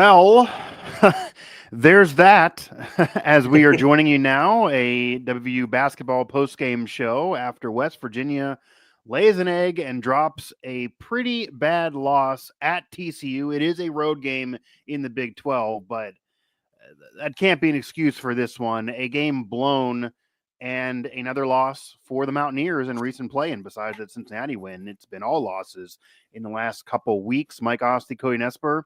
Well, there's that. As we are joining you now, a WVU basketball postgame show after West Virginia lays an egg and drops a pretty bad loss at TCU. It is a road game in the Big 12, but that can't be an excuse for this one. A game blown and another loss for the Mountaineers in recent play. And besides that Cincinnati win, it's been all losses in the last couple weeks. Mike Asti, Cody Nespor.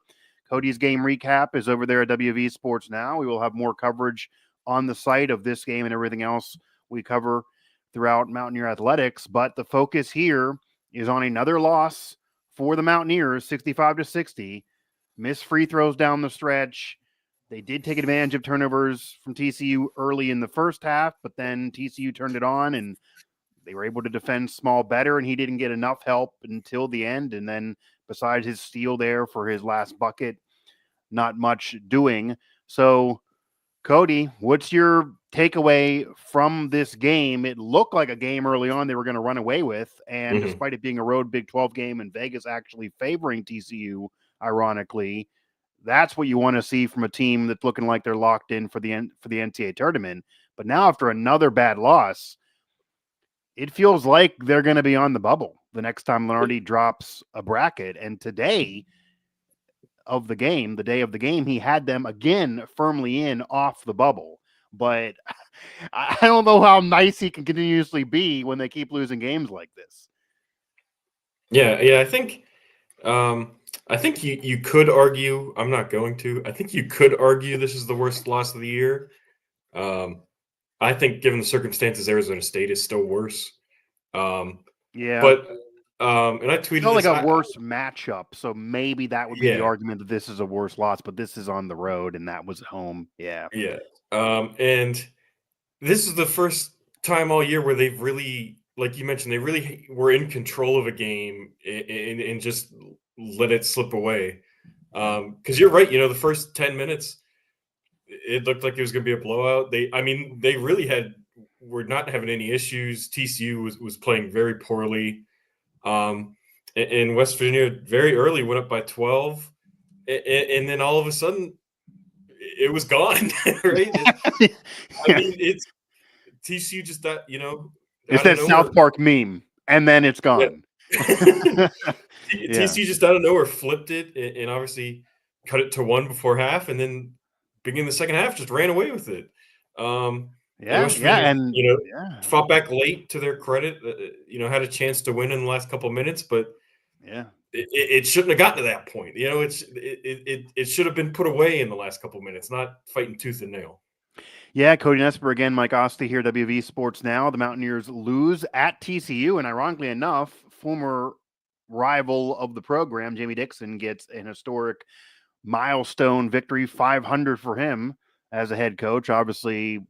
Cody's game recap is over there at WV Sports Now. We will have more coverage on the site of this game and everything else we cover throughout Mountaineer athletics. But the focus here is on another loss for the Mountaineers, 65-60. Missed free throws down the stretch. They did take advantage of turnovers from TCU early in the first half, but then TCU turned it on and they were able to defend Small better, and he didn't get enough help until the end. And then besides his steal there for his last bucket, not much doing. So, Cody, what's your takeaway from this game? It looked like a game early on they were going to run away with, and despite it being a road Big 12 game and Vegas actually favoring TCU, ironically, that's what you want to see from a team that's looking like they're locked in for the NCAA tournament. But now after another bad loss, it feels like they're going to be on the bubble the next time Lenardi drops a bracket. And today of the game, the day of the game, he had them again firmly in off the bubble. But I don't know how nice he can continuously be when they keep losing games like this. Yeah, I think you could argue, I'm not going to, I think you could argue this is the worst loss of the year. I think given the circumstances, Arizona State is still worse. Yeah. But and I tweeted like a worse matchup, so maybe that would be the Yeah. argument that this is a worse loss, but this is on the road and that was at home. Yeah. Yeah. And this is the first time all year where they've really, like you mentioned, they really were in control of a game and just let it slip away. Because you're right, the first 10 minutes, it looked like it was going to be a blowout. They really were not having any issues. TCU was playing very poorly. And West Virginia very early went up by 12. And then all of a sudden, it was gone, right? I mean, it's TCU just that, it's that South Park meme, and then it's gone. Yeah. TCU just out of nowhere flipped it and obviously cut it to 1 before half, and then beginning the second half just ran away with it. West Virginia, fought back late to their credit. Had a chance to win in the last couple of minutes, but it shouldn't have gotten to that point. It should have been put away in the last couple of minutes, not fighting tooth and nail. Yeah, Cody Nespor again, Mike Asti here, WV Sports Now. The Mountaineers lose at TCU, and ironically enough, former rival of the program, Jamie Dixon, gets an historic milestone victory, 500 for him as a head coach. Obviously,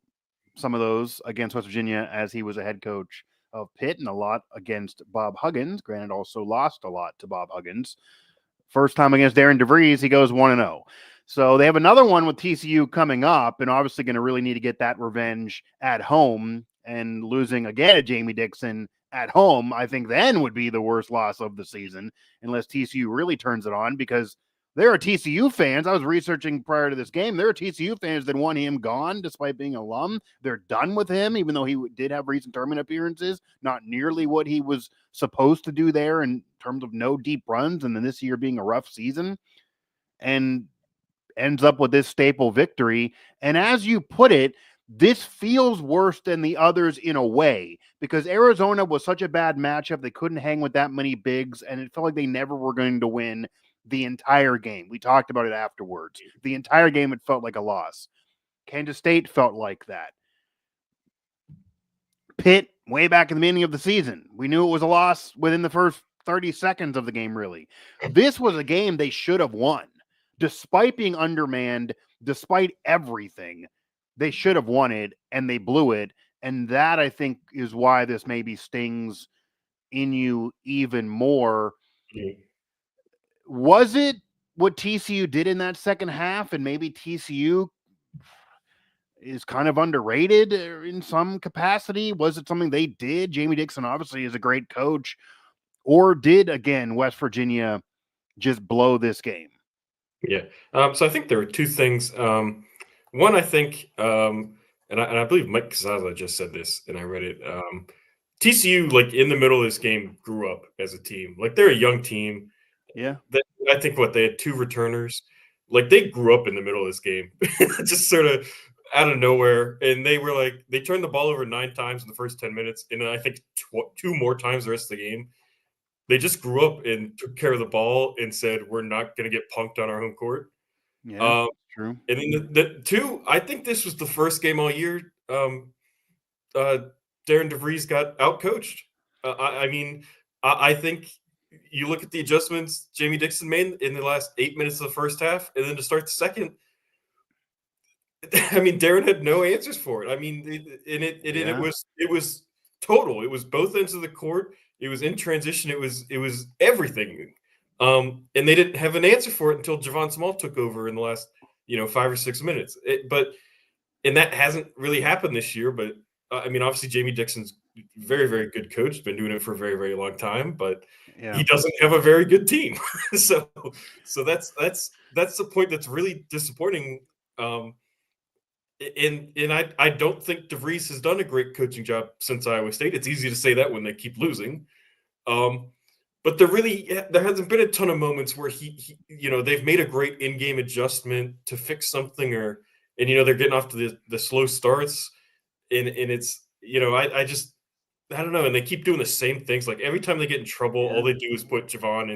some of those against West Virginia as he was a head coach of Pitt, and a lot against Bob Huggins. Granted, also lost a lot to Bob Huggins. First time against Darren DeVries, he goes 1-0. So they have another one with TCU coming up, and obviously going to really need to get that revenge at home. And losing again at Jamie Dixon at home, I think then would be the worst loss of the season, unless TCU really turns it on, because there are TCU fans. I was researching prior to this game. There are TCU fans that want him gone despite being alum. They're done with him, even though he did have recent tournament appearances. Not nearly what he was supposed to do there in terms of no deep runs, and then this year being a rough season. And ends up with this staple victory. And as you put it, this feels worse than the others in a way, because Arizona was such a bad matchup. They couldn't hang with that many bigs, and it felt like they never were going to win the entire game. We talked about it afterwards. The entire game, it felt like a loss. Kansas State felt like that. Pitt, way back in the beginning of the season, we knew it was a loss within the first 30 seconds of the game, really. This was a game they should have won. Despite being undermanned, despite everything, they should have won it, and they blew it. And that, I think, is why this maybe stings in you even more. Was it what TCU did in that second half, and maybe TCU is kind of underrated in some capacity? Was it something they did? Jamie Dixon obviously is a great coach. Or did, again, West Virginia just blow this game? Yeah. So I think there are two things. One, I think, and I believe Mike Casazza just said this, and I read it. TCU, like in the middle of this game, grew up as a team. Like they're a young team. Yeah. I think they had two returners. Like they grew up in the middle of this game, just sort of out of nowhere. And they turned the ball over 9 times in the first 10 minutes, and then I think two more times the rest of the game. They just grew up and took care of the ball and said, "We're not going to get punked on our home court." Yeah. Um, True. and then the two, I think this was the first game all year. Uh, Darren DeVries got outcoached. I mean, I think you look at the adjustments Jamie Dixon made in the last 8 minutes of the first half, and then to start the second, I mean, Darren had no answers for it. I mean, it was total. It was both ends of the court. It was in transition. It was everything. And they didn't have an answer for it until Javon Small took over in the last 5 or 6 minutes. And that hasn't really happened this year. But I mean, obviously, Jamie Dixon's very, very good coach. Been doing it for a very, very long time. But Yeah. he doesn't have a very good team. so that's the point that's really disappointing. And I don't think DeVries has done a great coaching job since Iowa State. It's easy to say that when they keep losing. But there hasn't been a ton of moments where they've made a great in-game adjustment to fix something and they're getting off to the slow starts and it's I don't know, and they keep doing the same things. Like every time they get in trouble, all they do is put Javon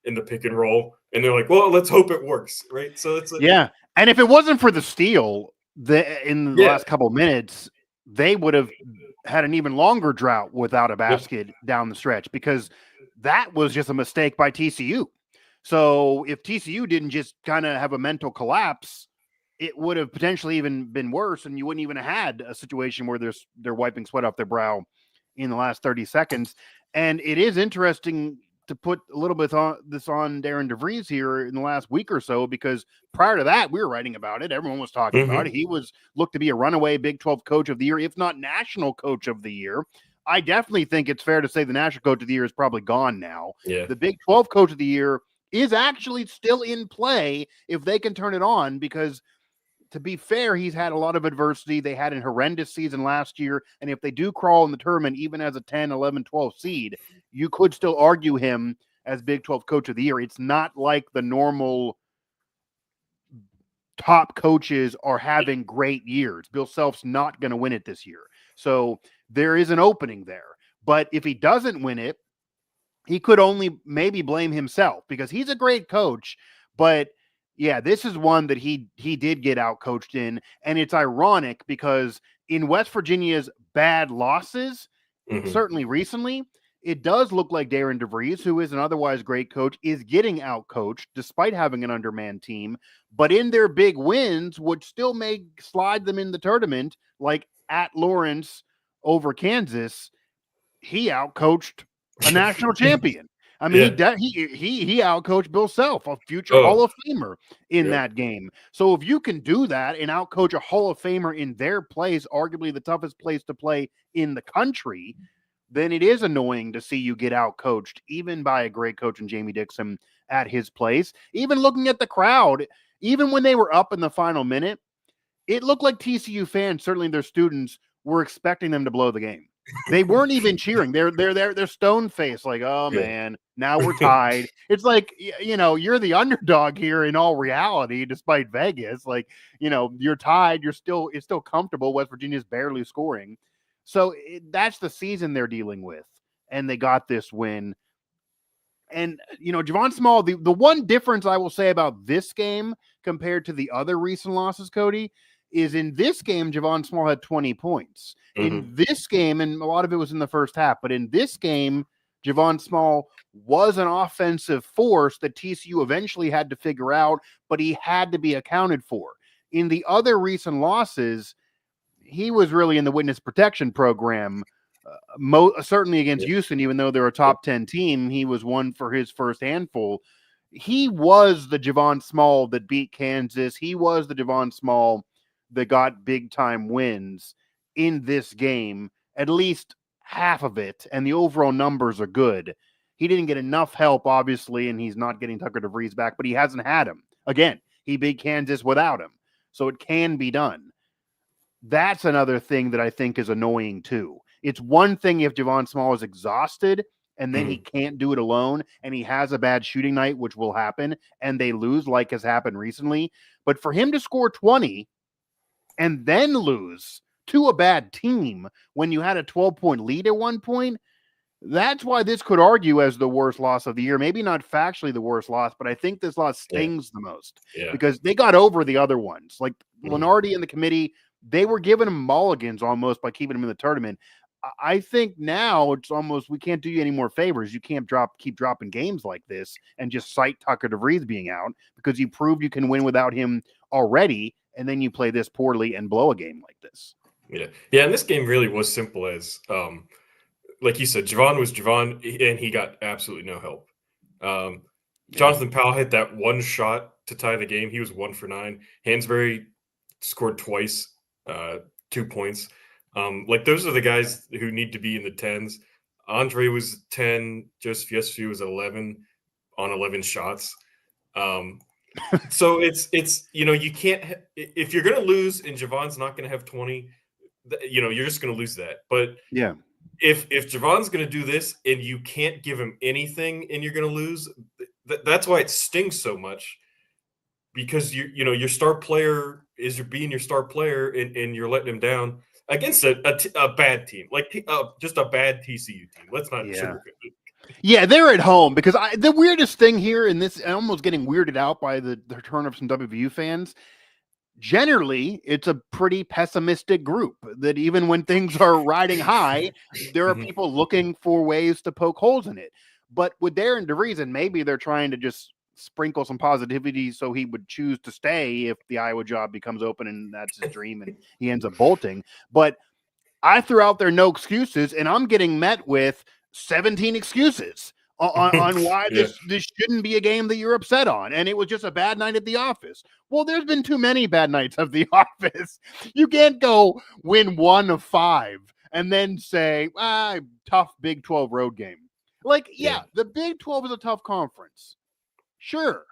in the pick and roll, and they're like, "Well, let's hope it works," right? So it's and if it wasn't for the steal in the last couple of minutes, they would have had an even longer drought without a basket down the stretch because that was just a mistake by TCU. So if TCU didn't just kind of have a mental collapse, it would have potentially even been worse, and you wouldn't even have had a situation where they're wiping sweat off their brow in the last 30 seconds. And it is interesting to put a little bit on Darren DeVries here in the last week or so, because prior to that, we were writing about it. Everyone was talking about it. He was looked to be a runaway Big 12 coach of the year, if not national coach of the year. I definitely think it's fair to say the national coach of the year is probably gone now. Yeah. The Big 12 coach of the year is actually still in play if they can turn it on, because to be fair, he's had a lot of adversity. They had a horrendous season last year. And if they do crawl in the tournament, even as a 10, 11, 12 seed, you could still argue him as Big 12 coach of the year. It's not like the normal top coaches are having great years. Bill Self's not going to win it this year. So there is an opening there. But if he doesn't win it, he could only maybe blame himself, because he's a great coach. But yeah, this is one that he did get out coached in. And it's ironic because in West Virginia's bad losses, certainly recently, it does look like Darren DeVries, who is an otherwise great coach, is getting out coached despite having an undermanned team. But in their big wins, which still may slide them in the tournament, like at Lawrence over Kansas, he out coached a national champion. I mean, he outcoached Bill Self, a future Hall of Famer, in that game. So if you can do that and outcoach a Hall of Famer in their place, arguably the toughest place to play in the country, then it is annoying to see you get outcoached, even by a great coach in Jamie Dixon at his place. Even looking at the crowd, even when they were up in the final minute, it looked like TCU fans, certainly their students, were expecting them to blow the game. They weren't even cheering. They're stone faced, like, oh man, now we're tied. It's like, you're the underdog here in all reality, despite Vegas. Like, you're tied. It's still comfortable. West Virginia's barely scoring. So that's the season they're dealing with. And they got this win. And, Javon Small, the one difference I will say about this game compared to the other recent losses, Cody, is in this game, Javon Small had 20 points. In this game, and a lot of it was in the first half, but in this game, Javon Small was an offensive force that TCU eventually had to figure out, but he had to be accounted for. In the other recent losses, he was really in the witness protection program, certainly against Houston, even though they're a top 10 team. He was one for his first handful. He was the Javon Small that beat Kansas. He was the Javon Small that got big time wins in this game, at least half of it, and the overall numbers are good. He didn't get enough help, obviously, and he's not getting Tucker DeVries back, but he hasn't had him. Again, he beat Kansas without him. So it can be done. That's another thing that I think is annoying too. It's one thing if Javon Small is exhausted and then he can't do it alone and he has a bad shooting night, which will happen, and they lose like has happened recently. But for him to score 20 and then lose to a bad team when you had a 12-point lead at one point, that's why this could argue as the worst loss of the year. Maybe not factually the worst loss, but I think this loss stings the most because they got over the other ones. Like Lenardi and the committee, they were giving him mulligans almost by keeping him in the tournament. I think now it's almost we can't do you any more favors. You can't keep dropping games like this and just cite Tucker DeVries being out because you proved you can win without him already, and then you play this poorly and blow a game like this. Yeah, and this game really was simple as like you said, Javon was Javon, and he got absolutely no help. Jonathan Powell hit that one shot to tie the game. He was 1 for 9. Hansberry scored twice, 2 points. Like those are the guys who need to be in the 10s. Andre was 10. Joseph Yesufu was 11 on 11 shots. So it's you can't if you're going to lose and Javon's not going to have 20, you're just going to lose that. But yeah. If Javon's going to do this and you can't give him anything and you're going to lose, that's why it stings so much because your star player is being your star player and you're letting him down against a bad team, like just a bad TCU team. Let's not sugarcoat it. Yeah, they're at home because the weirdest thing here in this, I'm almost getting weirded out by the return of some WVU fans. Generally, it's a pretty pessimistic group that even when things are riding high, there are people looking for ways to poke holes in it. But with Darren DeVries, and maybe they're trying to just sprinkle some positivity so he would choose to stay if the Iowa job becomes open and that's his dream and he ends up bolting. But I threw out there no excuses, and I'm getting met with 17 excuses on why this shouldn't be a game that you're upset on. And it was just a bad night at the office. Well, there's been too many bad nights of the office. You can't go win 1 of 5 and then say, tough Big 12 road game. Like, the Big 12 is a tough conference. Sure.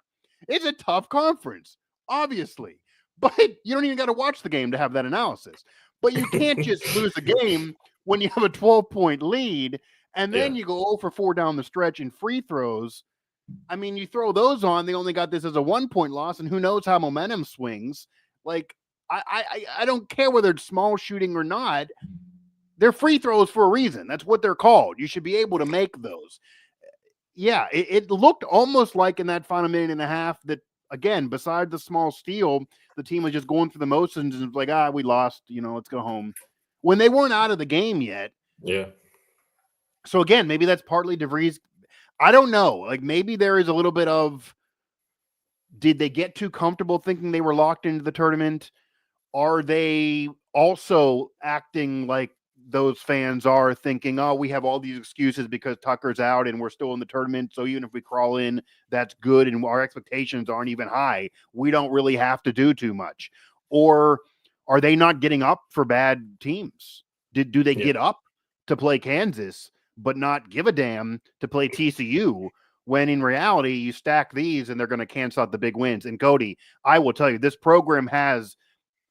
It's a tough conference, obviously. But you don't even got to watch the game to have that analysis. But you can't just lose a game when you have a 12-point lead and then you go 0 for 4 down the stretch in free throws. I mean, you throw those on, they only got this as a 1-point loss, and who knows how momentum swings. Like, I don't care whether it's small shooting or not. They're free throws for a reason. That's what they're called. You should be able to make those. Yeah, it looked almost like in that final minute and a half that, again, besides the small steal, the team was just going through the motions and was like, we lost, let's go home. When they weren't out of the game yet. Yeah. So again, maybe that's partly DeVries. I don't know. Like maybe there is a little bit of, did they get too comfortable thinking they were locked into the tournament? Are they also acting like those fans are thinking, we have all these excuses because Tucker's out and we're still in the tournament. So even if we crawl in, that's good. And our expectations aren't even high. We don't really have to do too much. Or are they not getting up for bad teams? Do they get up to play Kansas, but not give a damn to play TCU when in reality you stack these and they're going to cancel out the big wins? And Cody, I will tell you, this program has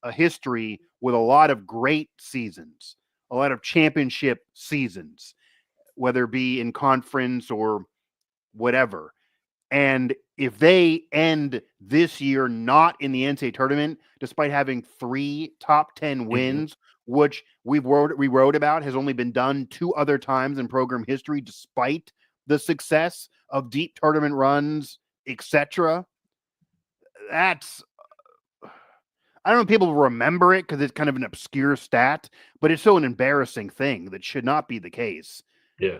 a history with a lot of great seasons, a lot of championship seasons, whether it be in conference or whatever. And if they end this year not in the NCAA tournament, despite having 3 top 10 wins, which we wrote about has only been done 2 other times in program history, despite the success of deep tournament runs, etc. That's, I don't know if people remember it because it's kind of an obscure stat, but it's so an embarrassing thing that should not be the case. Yeah.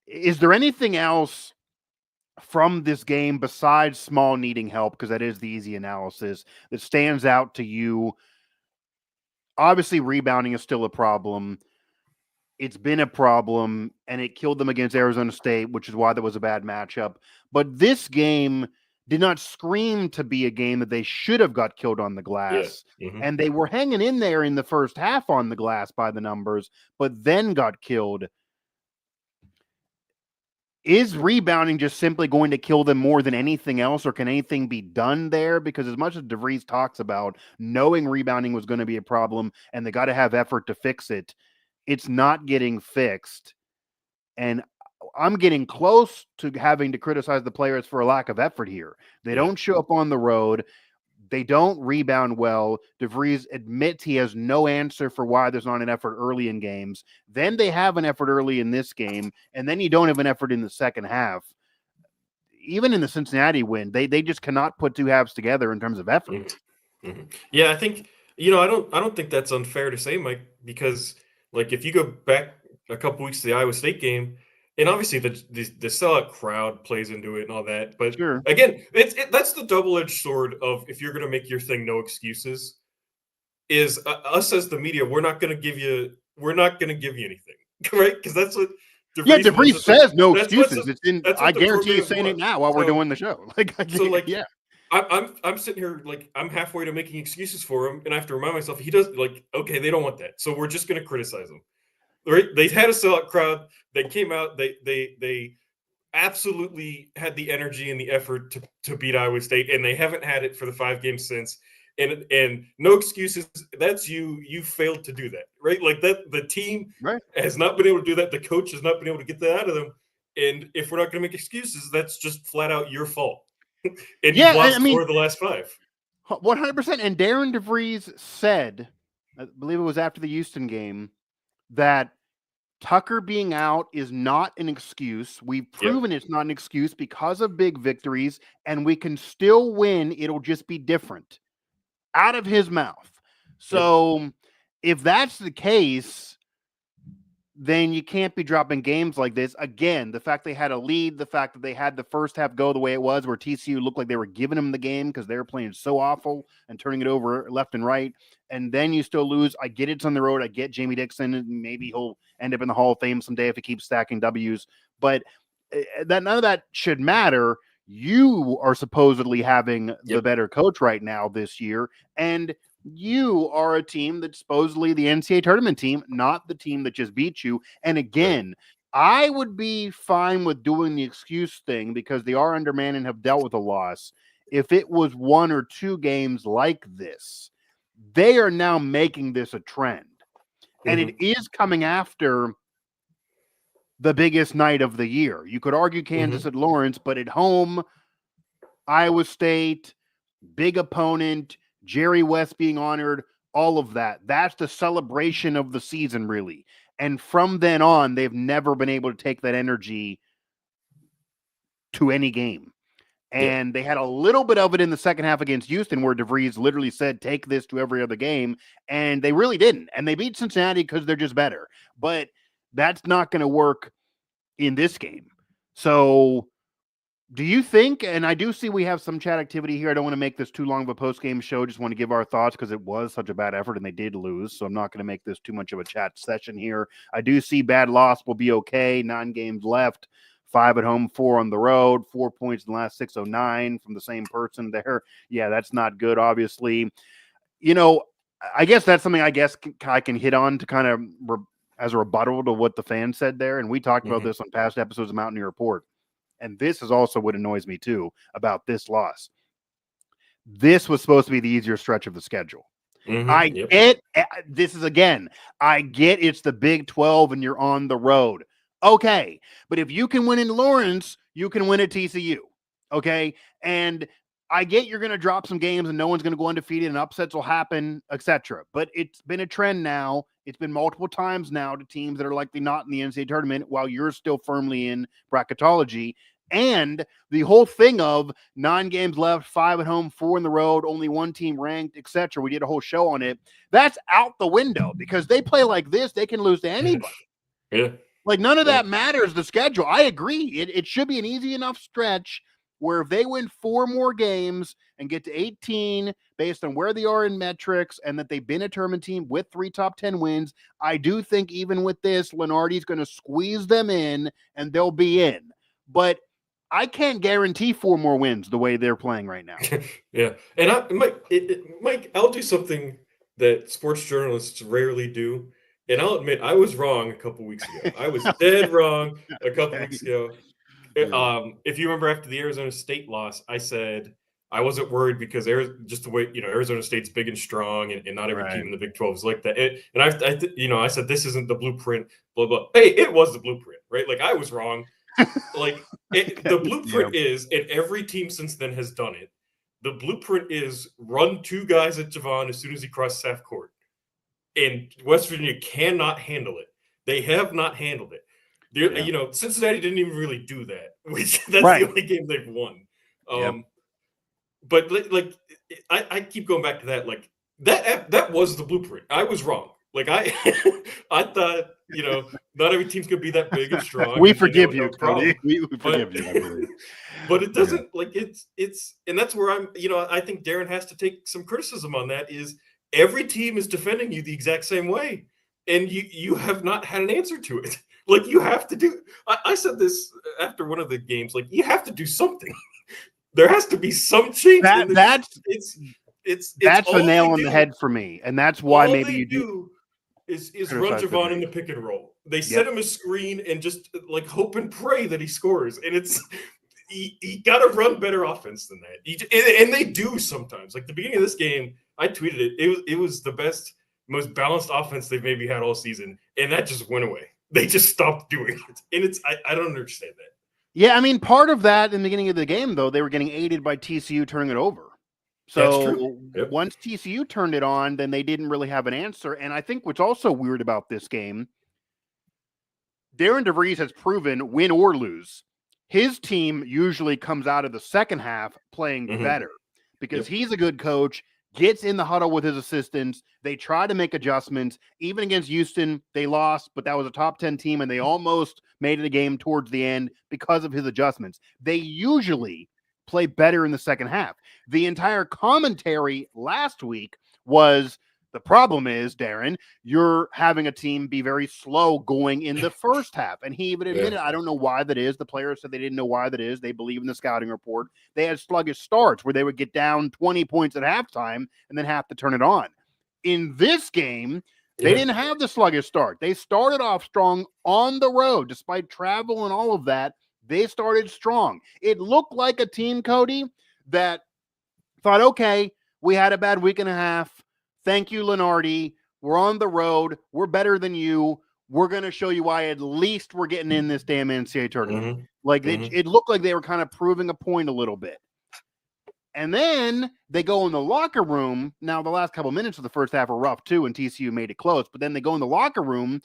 Is there anything else from this game besides Small needing help, because that is the easy analysis, that stands out to you? Obviously, rebounding is still a problem. It's been a problem, and it killed them against Arizona State, which is why that was a bad matchup. But this game did not scream to be a game that they should have got killed on the glass. And they were hanging in there in the first half on the glass by the numbers, but then got killed. is rebounding just simply going to kill them more than anything else, or can anything be done there? Because as much as DeVries talks about knowing rebounding was going to be a problem and they got to have effort to fix it, it's not getting fixed. And I'm getting close to having to criticize the players for a lack of effort here. They don't show up on the road. They don't rebound well. DeVries admits he has no answer for why there's not an effort early in games. Then they have an effort early in this game, and then you don't have an effort in the second half. Even in the Cincinnati win, they just cannot put two halves together in terms of effort. Mm-hmm. Yeah, I think I don't think that's unfair to say, Mike, because like if you go back a couple weeks to the Iowa State game, and obviously the sellout crowd plays into it and all that, but Sure. again, that's the double-edged sword of if you're going to make your thing no excuses, is us as the media, we're not going to give you anything, right? Because that's what DeVries says no that's what's excuses. It's in. that's I what the guarantee he's program saying it was. now while we're doing the show. Yeah. I'm sitting here like I'm halfway to making excuses for him, and I have to remind myself he does okay, they don't want that, so we're just going to criticize him. Right? They had a sellout crowd. They came out. They absolutely had the energy and the effort to beat Iowa State, and they haven't had it for the 5 games since. And no excuses. That's you. You failed to do that, right? Like that. The team has not been able to do that. The coach has not been able to get that out of them. And if we're not going to make excuses, that's just flat out your fault. And you've lost 4 of the last 5. 100%. And Darren DeVries said, I believe it was after the Houston game, that Tucker being out is not an excuse. We've proven it's not an excuse because of big victories, and we can still win. It'll just be different. Out of his mouth. So if that's the case, then you can't be dropping games like this. Again, the fact they had a lead, the fact that they had the first half go the way it was, where TCU looked like they were giving them the game because they were playing so awful and turning it over left and right, and then you still lose. I get it's on the road. I get Jamie Dixon, and maybe he'll end up in the Hall of Fame someday if he keeps stacking W's, but that none of that should matter. You are supposedly having the better coach right now this year, and you are a team that's supposedly the NCAA tournament team, not the team that just beat you. And again, I would be fine with doing the excuse thing because they are undermanned and have dealt with a loss. If it was 1 or 2 games like this, they are now making this a trend. And it is coming after the biggest night of the year. You could argue Kansas at Lawrence, but at home, Iowa State, big opponent, Jerry West being honored, all of that. That's the celebration of the season, really. And from then on, they've never been able to take that energy to any game. And they had a little bit of it in the second half against Houston, where DeVries literally said, take this to every other game. And they really didn't. And they beat Cincinnati because they're just better. But that's not going to work in this game. So do you think, and I do see we have some chat activity here. I don't want to make this too long of a post-game show. Just want to give our thoughts because it was such a bad effort and they did lose. So I'm not going to make this too much of a chat session here. I do see bad loss will be okay. 9 games left, 5 at home, 4 on the road, 4 points in the last 609 from the same person there. Yeah, that's not good, obviously. I guess that's something I can hit on to kind of as a rebuttal to what the fan said there. And we talked about this on past episodes of Mountaineer Report. And this is also what annoys me too about this loss. This was supposed to be the easier stretch of the schedule. I get this is I get it's the Big 12 and you're on the road. Okay. But if you can win in Lawrence, you can win at TCU. Okay. And I get you're going to drop some games and no one's going to go undefeated and upsets will happen, etc. But it's been a trend now. It's been multiple times now to teams that are likely not in the NCAA tournament while you're still firmly in bracketology. And the whole thing of 9 games left, 5 at home, 4 in the road, only 1 team ranked, etc. We did a whole show on it. That's out the window because they play like this, they can lose to anybody. Like none of that matters, the schedule. I agree. It should be an easy enough stretch where if they win 4 more games and get to 18 based on where they are in metrics and that they've been a tournament team with 3 top 10 wins, I do think even with this, Lenardi's going to squeeze them in and they'll be in. But I can't guarantee 4 more wins the way they're playing right now. And Mike, I'll do something that sports journalists rarely do. And I'll admit I was wrong a couple weeks ago. I was dead wrong a couple weeks ago. If you remember after the Arizona State loss, I said I wasn't worried because just the way Arizona State's big and strong, and not every team in the Big 12 is like that. I said this isn't the blueprint. Blah blah. Hey, it was the blueprint, right? Like I was wrong. Like the blueprint is, and every team since then has done it. The blueprint is run two guys at Javon as soon as he crosses half court, and West Virginia cannot handle it. They have not handled it. Cincinnati didn't even really do that. That's the only game they've won. But like, I keep going back to that. Like that was the blueprint. I was wrong. Like I thought, not every team's gonna be that big and strong. We forgive you, Cody. We forgive you. But it doesn't it's and that's where I'm. I think Darren has to take some criticism on that. Is every team is defending you the exact same way, and you have not had an answer to it. Like you have to do. I said this after one of the games. Like you have to do something. There has to be some change. That's a nail on the head for me, and that's why maybe you do is run Javon in the pick and roll. They set him a screen and just like hope and pray that he scores, and it's he got to run better offense than that. And they do sometimes. Like the beginning of this game, I tweeted it. It was the best, most balanced offense they've maybe had all season, and that just went away. They just stopped doing it, and I don't understand that. Yeah, I mean, part of that in the beginning of the game, though, they were getting aided by TCU turning it over. So once TCU turned it on, then they didn't really have an answer. And I think what's also weird about this game, Darren DeVries has proven, win or lose, his team usually comes out of the second half playing better because he's a good coach, gets in the huddle with his assistants. They try to make adjustments. Even against Houston, they lost, but that was a top 10 team, and they almost made it a game towards the end because of his adjustments. They usually play better in the second half. The entire commentary last week was, the problem is, Darren, you're having a team be very slow going in the first half. And he even admitted, I don't know why that is. The players said they didn't know why that is. They believe in the scouting report. They had sluggish starts where they would get down 20 points at halftime and then have to turn it on. In this game, they didn't have the sluggish start. They started off strong on the road. Despite travel and all of that, they started strong. It looked like a team, Cody, that thought, okay, we had a bad week and a half. Thank you, Lenardi. We're on the road. We're better than you. We're going to show you why at least we're getting in this damn NCAA tournament. It looked like they were kind of proving a point a little bit. And then they go in the locker room. Now, the last couple minutes of the first half were rough, too, and TCU made it close. But then they go in the locker room,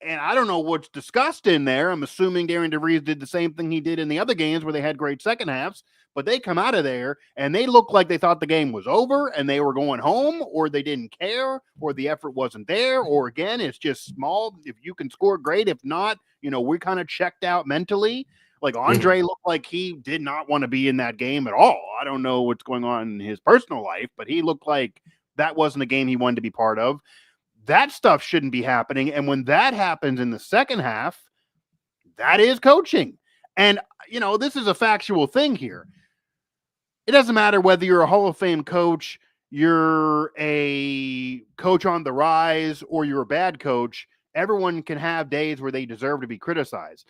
and I don't know what's discussed in there. I'm assuming Darren DeVries did the same thing he did in the other games where they had great second halves. But they come out of there, and they look like they thought the game was over, and they were going home, or they didn't care, or the effort wasn't there, or, again, it's just small. If you can score, great. If not, we kind of checked out mentally. Like, Andre looked like he did not want to be in that game at all. I don't know what's going on in his personal life, but he looked like that wasn't a game he wanted to be part of. That stuff shouldn't be happening. And when that happens in the second half, that is coaching. And, this is a factual thing here. It doesn't matter whether you're a Hall of Fame coach, you're a coach on the rise, or you're a bad coach. Everyone can have days where they deserve to be criticized.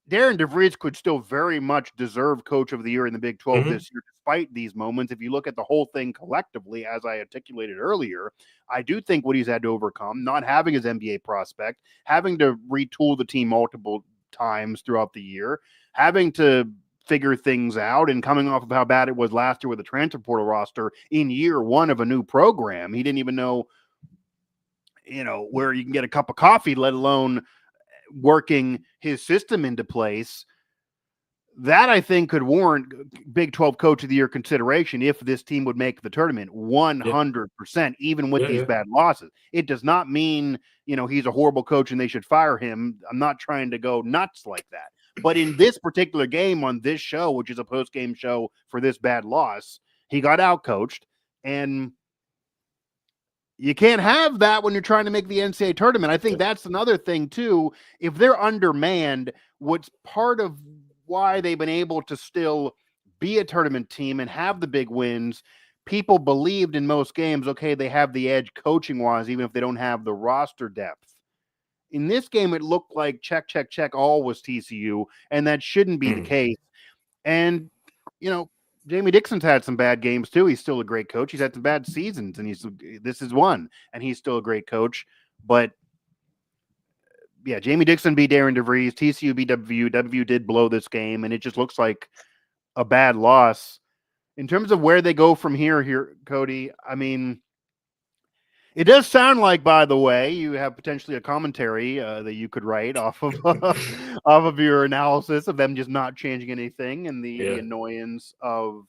Darren DeVries could still very much deserve Coach of the Year in the Big 12 this year, despite these moments. If you look at the whole thing collectively, as I articulated earlier, I do think what he's had to overcome, not having his NBA prospect, having to retool the team multiple times throughout the year, having to figure things out, and coming off of how bad it was last year with the transfer portal roster in year one of a new program. He didn't even know, where you can get a cup of coffee, let alone working his system into place. That, I think, could warrant Big 12 Coach of the Year consideration if this team would make the tournament 100%, even with these bad losses. It does not mean, he's a horrible coach and they should fire him. I'm not trying to go nuts like that. But in this particular game on this show, which is a post-game show for this bad loss, he got out-coached, and you can't have that when you're trying to make the NCAA tournament. I think that's another thing, too. If they're undermanned, what's part of why they've been able to still be a tournament team and have the big wins, people believed in most games, okay, they have the edge coaching-wise, even if they don't have the roster depth. In this game, it looked like check, check, check, all was TCU, and that shouldn't be the case. And, Jamie Dixon's had some bad games too. He's still a great coach. He's had some bad seasons, and this is one, and he's still a great coach. But yeah, Jamie Dixon beat Darren DeVries. TCU beat WVU. WVU did blow this game, and it just looks like a bad loss. In terms of where they go from here, Cody, I mean, it does sound like, by the way, you have potentially a commentary that you could write off of off of your analysis of them just not changing anything and the annoyance of,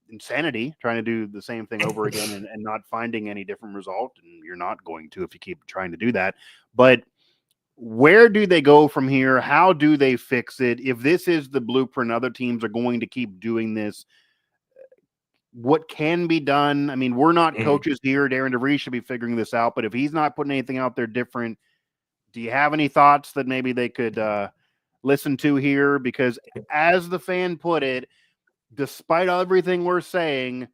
insanity, trying to do the same thing over again and not finding any different result. And you're not going to if you keep trying to do that. But where do they go from here? How do they fix it? If this is the blueprint, other teams are going to keep doing this. What can be done? I mean, we're not coaches here. Darren DeVries should be figuring this out. But if he's not putting anything out there different, do you have any thoughts that maybe they could listen to here? Because as the fan put it, despite everything we're saying,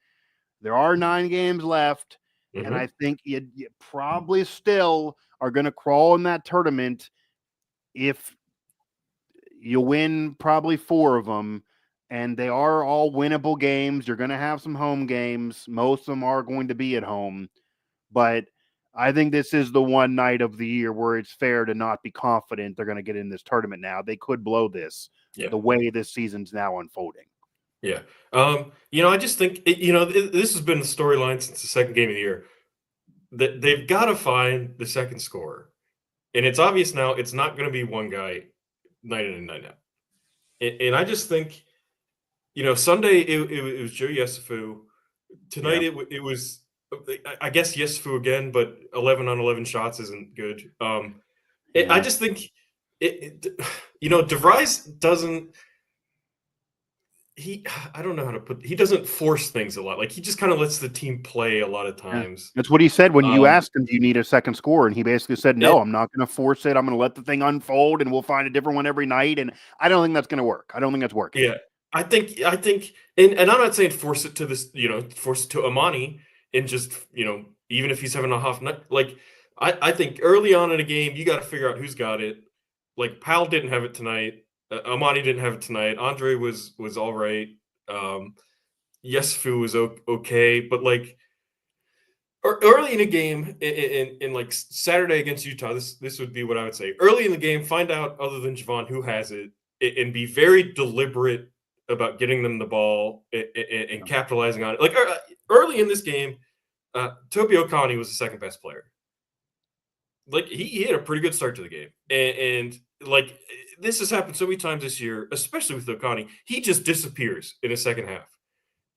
there are 9 games left. And I think you probably still are going to crawl in that tournament if you win probably 4 of them. And they are all winnable games. You're going to have some home games. Most of them are going to be at home. But I think this is the one night of the year where it's fair to not be confident they're going to get in this tournament now. They could blow this the way this season's now unfolding. Yeah. I just think, this has been the storyline since the second game of the year. That they've got to find the second scorer. And it's obvious now it's not going to be one guy night in and night out. And I just think, Sunday it was Joe Yesufu. Tonight it was, I guess, Yesufu again, but 11 on 11 shots isn't good. I just think, DeVries doesn't. I don't know how to put. He doesn't force things a lot. Like he just kind of lets the team play a lot of times. That's what he said when you asked him, "Do you need a second score?" And he basically said, "No, I'm not going to force it. I'm going to let the thing unfold, and we'll find a different one every night." And I don't think that's going to work. I don't think that's working. Yeah, I think, and I'm not saying force it to this, force it to Amani, and just, even if he's having a half night. Like I think early on in a game, you got to figure out who's got it. Like Powell didn't have it tonight. Amani didn't have it tonight. Andre was all right. Yesufu was okay, but like early in a game, in like Saturday against Utah, this would be what I would say. Early in the game, find out other than Javon who has it, and be very deliberate about getting them the ball and capitalizing on it. Like early in this game, Toby Okani was the second best player. Like he had a pretty good start to the game, and like this has happened so many times this year, especially with Okani. He just disappears in the second half,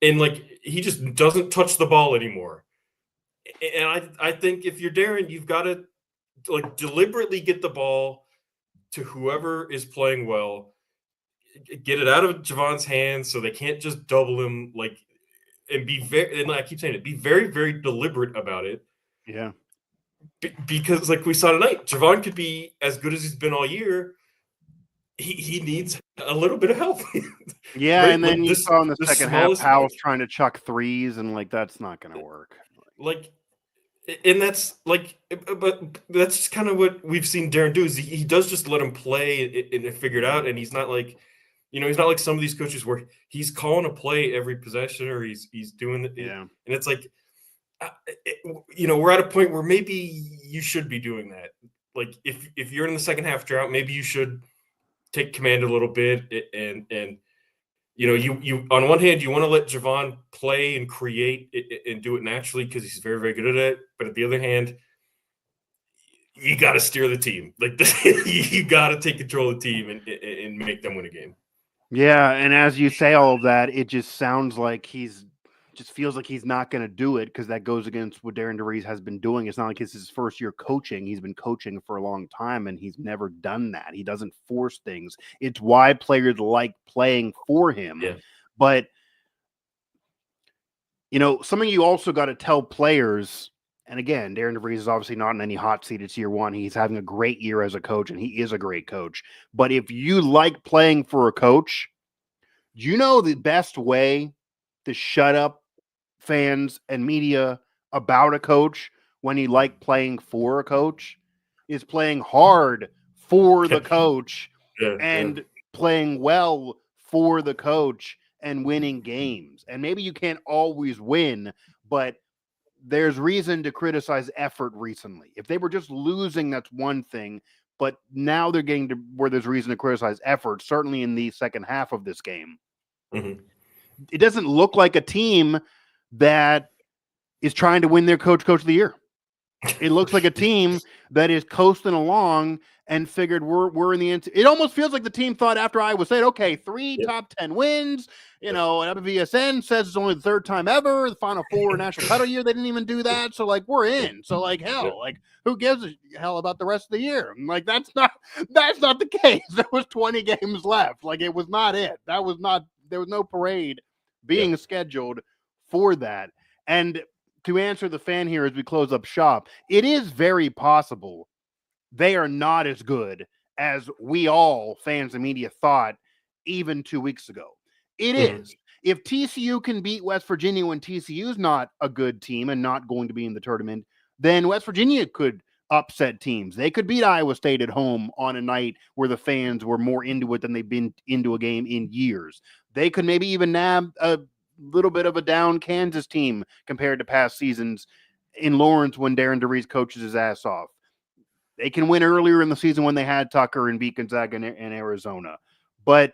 and like he just doesn't touch the ball anymore. And I think if you're Darren, you've got to like deliberately get the ball to whoever is playing well, get it out of Javon's hands so they can't just double him. Like, and be very, and I keep saying it, be very, very deliberate about it. Yeah. Because like we saw tonight, Javon could be as good as he's been all year. He needs a little bit of help. Yeah, right? And then like you saw in the second half, Powell's trying to chuck threes, and like that's not going to work. Like, and that's like, but that's just kind of what we've seen Darren do. Is he does just let him play and figure it out, and he's not like, he's not like some of these coaches where he's calling a play every possession or he's doing it. Yeah, and it's like. We're at a point where maybe you should be doing that. Like if you're in the second half drought, maybe you should take command a little bit and you on one hand you want to let Javon play and create and do it naturally because he's very, very good at it. But at the other hand, you got to steer the team. Like you got to take control of the team and make them win a game. Yeah, and as you say all of that, it just sounds like just feels like he's not going to do it because that goes against what Darren DeVries has been doing. It's not like it's his first year coaching. He's been coaching for a long time, and he's never done that. He doesn't force things. It's why players like playing for him. Yeah. But, something you also got to tell players, and again, Darren DeVries is obviously not in any hot seat. It's year one. He's having a great year as a coach, and he is a great coach. But if you like playing for a coach, do you know the best way to shut up fans and media about a coach when you like playing for a coach? is playing hard for the coach Yeah, and playing well for the coach and winning games. And maybe you can't always win, but there's reason to criticize effort recently. If they were just losing, that's one thing. But now they're getting to where there's reason to criticize effort, certainly in the second half of this game. Mm-hmm. It doesn't look like a team that is trying to win their coach of the year. It looks like a team that is coasting along and figured we're in the end. It almost feels like the team thought after Iowa State, okay, 3 top 10 wins. You know, WVSN says it's only the third time ever. The Final Four national title year, they didn't even do that. So like we're in. So like hell, like who gives a hell about the rest of the year? I'm like that's not the case. There was 20 games left. Like it was not it. There was no parade being scheduled for that. And to answer the fan here as we close up shop, it is very possible they are not as good as we all, fans and media, thought even 2 weeks ago. It is. If TCU can beat West Virginia when TCU's not a good team and not going to be in the tournament, then West Virginia could upset teams. They could beat Iowa State at home on a night where the fans were more into it than they've been into a game in years. They could maybe even nab a little bit of a down Kansas team compared to past seasons in Lawrence when Darren DeVries coaches his ass off. They can win earlier in the season when they had Tucker and beat Gonzaga in Arizona. But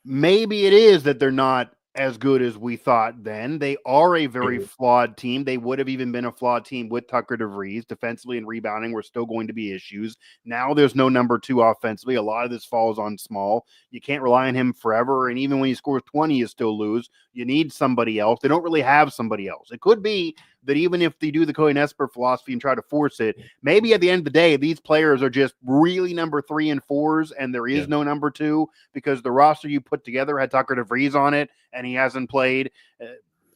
maybe it is that they're not as good as we thought then. They are a very flawed team. They would have even been a flawed team with Tucker DeVries. Defensively and rebounding were still going to be issues. Now there's no number 2 offensively. A lot of this falls on Small. You can't rely on him forever. And even when he scores 20, you still lose. You need somebody else. They don't really have somebody else. It could be that even if they do the Cody Nespor philosophy and try to force it, maybe at the end of the day, these players are just really number 3 and 4s, and there is no number 2 because the roster you put together had Tucker DeVries on it, and he hasn't played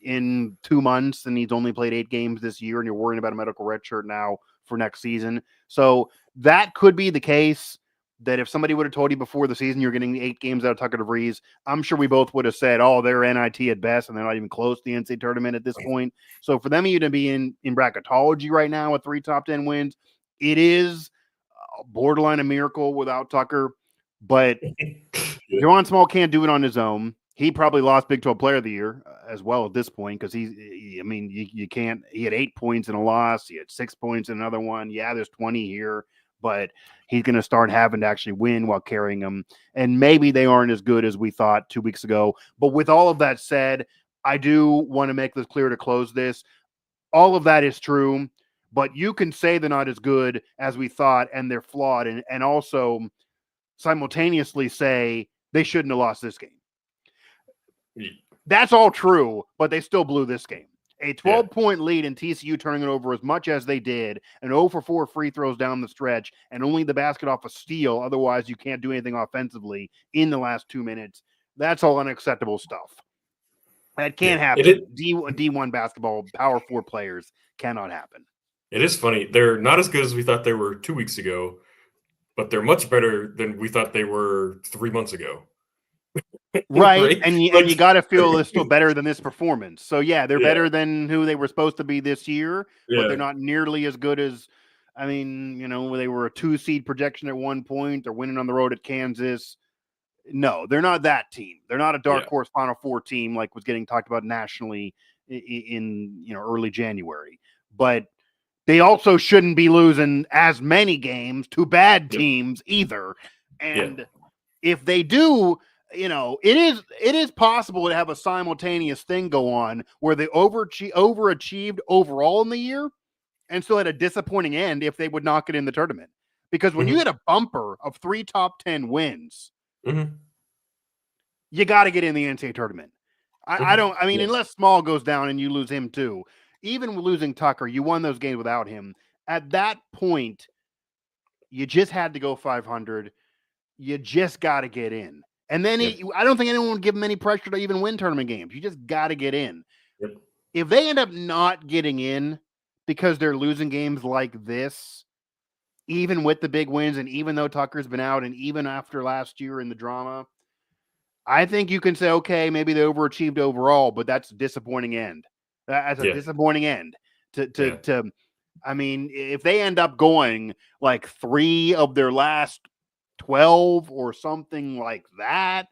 in 2 months, and he's only played 8 games this year, and you're worrying about a medical redshirt now for next season. So that could be the case. That if somebody would have told you before the season you're getting 8 games out of Tucker DeVries, I'm sure we both would have said, oh, they're NIT at best, and they're not even close to the NCAA tournament at this point. So for them even to be in bracketology right now with 3 top 10 wins, it is borderline a miracle without Tucker. But Jawan Small can't do it on his own. He probably lost Big 12 Player of the Year as well at this point because you can't. He had 8 points in a loss. He had 6 points in another one. Yeah, there's 20 here. But he's going to start having to actually win while carrying them. And maybe they aren't as good as we thought 2 weeks ago. But with all of that said, I do want to make this clear to close this. All of that is true, but you can say they're not as good as we thought and they're flawed and also simultaneously say they shouldn't have lost this game. That's all true, but they still blew this game. A 12-point lead in TCU turning it over as much as they did, and 0 for 4 free throws down the stretch, and only the basket off a steal. Otherwise, you can't do anything offensively in the last 2 minutes. That's all unacceptable stuff. That can't happen. D1 basketball, Power 4 players cannot happen. It is funny. They're not as good as we thought they were 2 weeks ago, but they're much better than we thought they were 3 months ago. Right. And you got to feel they're still better than this performance. So, yeah, they're better than who they were supposed to be this year, but they're not nearly as good as, I mean, you know, they were a 2-seed projection at one point. They're winning on the road at Kansas. No, they're not that team. They're not a dark horse Final Four team like was getting talked about nationally in early January. But they also shouldn't be losing as many games to bad teams either. And if they do, it is possible to have a simultaneous thing go on where they overachieved overall in the year and still had a disappointing end if they would not get in the tournament. Because when you had a bumper of 3 top 10 wins, you got to get in the NCAA tournament. Unless Small goes down and you lose him too. Even with losing Tucker, you won those games without him. At that point, you just had to go 500. You just got to get in. And then I don't think anyone would give him any pressure to even win tournament games. You just got to get in. If they end up not getting in because they're losing games like this, even with the big wins and even though Tucker's been out and even after last year in the drama, I think you can say, okay, maybe they overachieved overall, but that's a disappointing end. That's a disappointing end to I mean, if they end up going like 3 of their last 12 or something like that,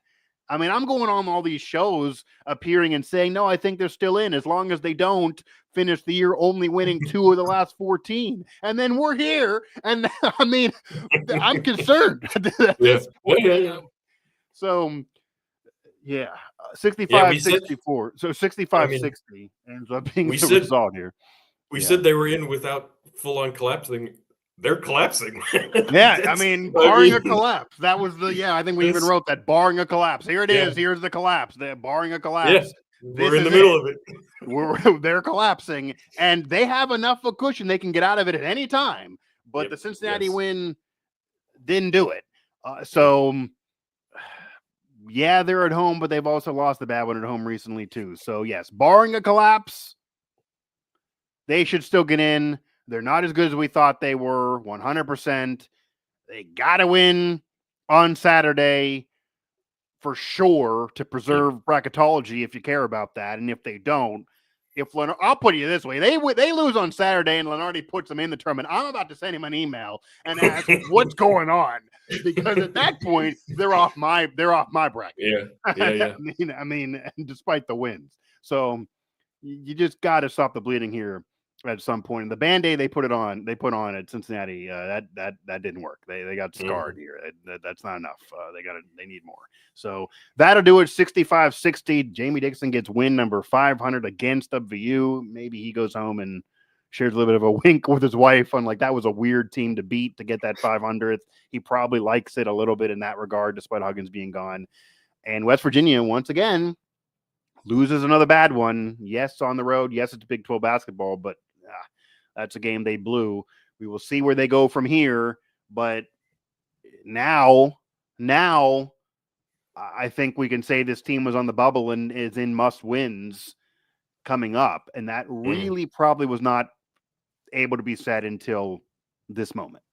I mean, I'm going on all these shows appearing and saying, no, I think they're still in as long as they don't finish the year only winning 2 of the last 14. And then we're here. And I mean, I'm concerned at this point. So, yeah, 65-64. So 65-60 ends up being the result here. We said they were in without full-on collapsing. They're collapsing. Yeah, I mean, barring a collapse. That was I think we even wrote that, barring a collapse. Here it is. Here's the collapse. They're barring a collapse. We're in the middle of it. They're collapsing, and they have enough of a cushion. They can get out of it at any time. But the Cincinnati win didn't do it. They're at home, but they've also lost the bad one at home recently too. So yes, barring a collapse, they should still get in. They're not as good as we thought they were, 100%. They got to win on Saturday for sure to preserve bracketology if you care about that. And if they don't, I'll put you this way, they lose on Saturday and Lenardi puts them in the tournament, I'm about to send him an email and ask what's going on, because at that point they're off my bracket. I mean, despite the wins. So you just got to stop the bleeding here at some point. The Band-Aid they put on at Cincinnati, that didn't work. They got scarred here. That's not enough. They need more. So that'll do it. 65-60. Jamie Dixon gets win number 500 against WVU. Maybe he goes home and shares a little bit of a wink with his wife on, like, that was a weird team to beat to get that 500th. He probably likes it a little bit in that regard, despite Huggins being gone. And West Virginia, once again, loses another bad one. Yes, on the road. Yes, it's Big 12 basketball, but that's a game they blew. We will see where they go from here. But now I think we can say this team was on the bubble and is in must wins coming up. And that really probably was not able to be said until this moment.